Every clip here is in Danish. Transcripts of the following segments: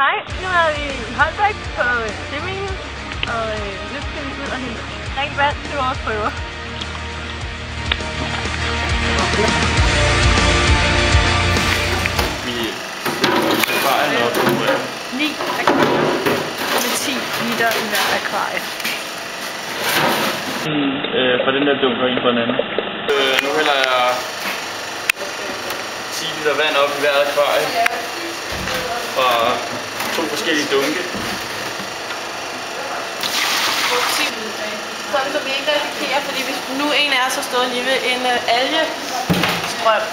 Hej, nu er vi i Holbæk på swimmingen, og nu skal vi ud og hente rent vand til vores prøver. Vi akvarien op på 9 akvarier med 10 liter i hver akvarie. For den der dunker ind på den anden. Nu hælder jeg 10 liter vand op i hver akvarie fra 2 forskellige dunke. Sådan så vi ikke risikerer, fordi hvis nu en af os har stået lige ved en algestrøm,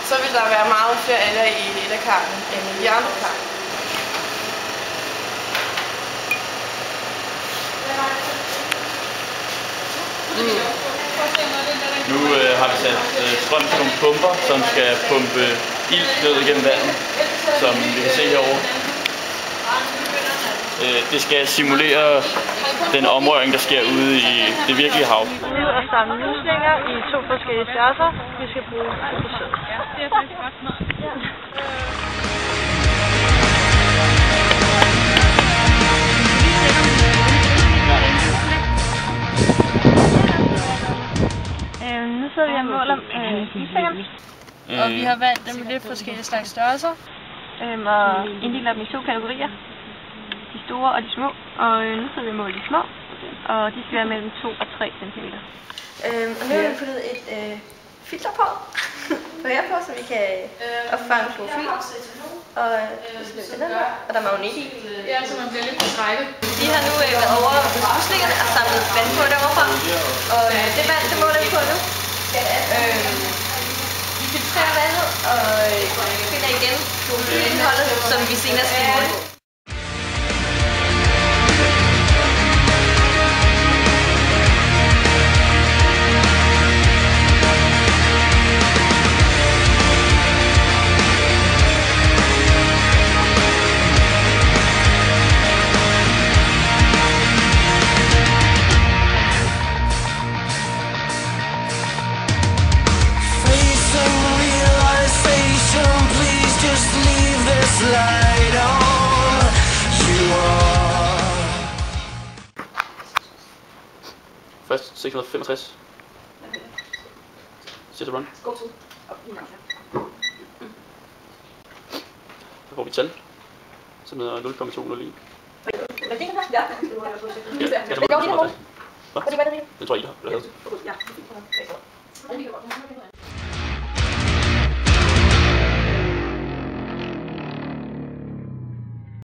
så vil der være meget flere alger i et af karrene end i de andre kar. Nu har vi sat strøm til nogle pumper, som skal pumpe ilt ned igennem vandet, som vi kan se herovre. Det skal simulere den omrøring, der sker ude i det virkelige hav. Vi er ude og samle muslinger i 2 forskellige størrelser. Vi skal bruge til forsøg. Ja, det er faktisk ret smart. Nu sidder vi og måler islingerne. Og vi har valgt dem i lidt forskellige slags størrelser. Og inddeler dem i 2 kategorier. De store og de små, og nu sidder vi og måler de små, og de skal være mellem 2 og 3 cm. Og nu har vi puttet et filter på, så vi kan opfange klorofyl, og og der er magnet i. Ja, så man bliver lidt forskrækket. Vi har nu været over hos muslingerne og samlet vand på derovre, og det vand, det måler vi på nu. Vi filtrerer vandet og finder igen klorofylindholdet, som vi senere skal måle på. Først 665. Sæt run. God tid. Så får vi tal, som hedder 0,201. Men det kan være, ja. Jeg tror ikke, I har.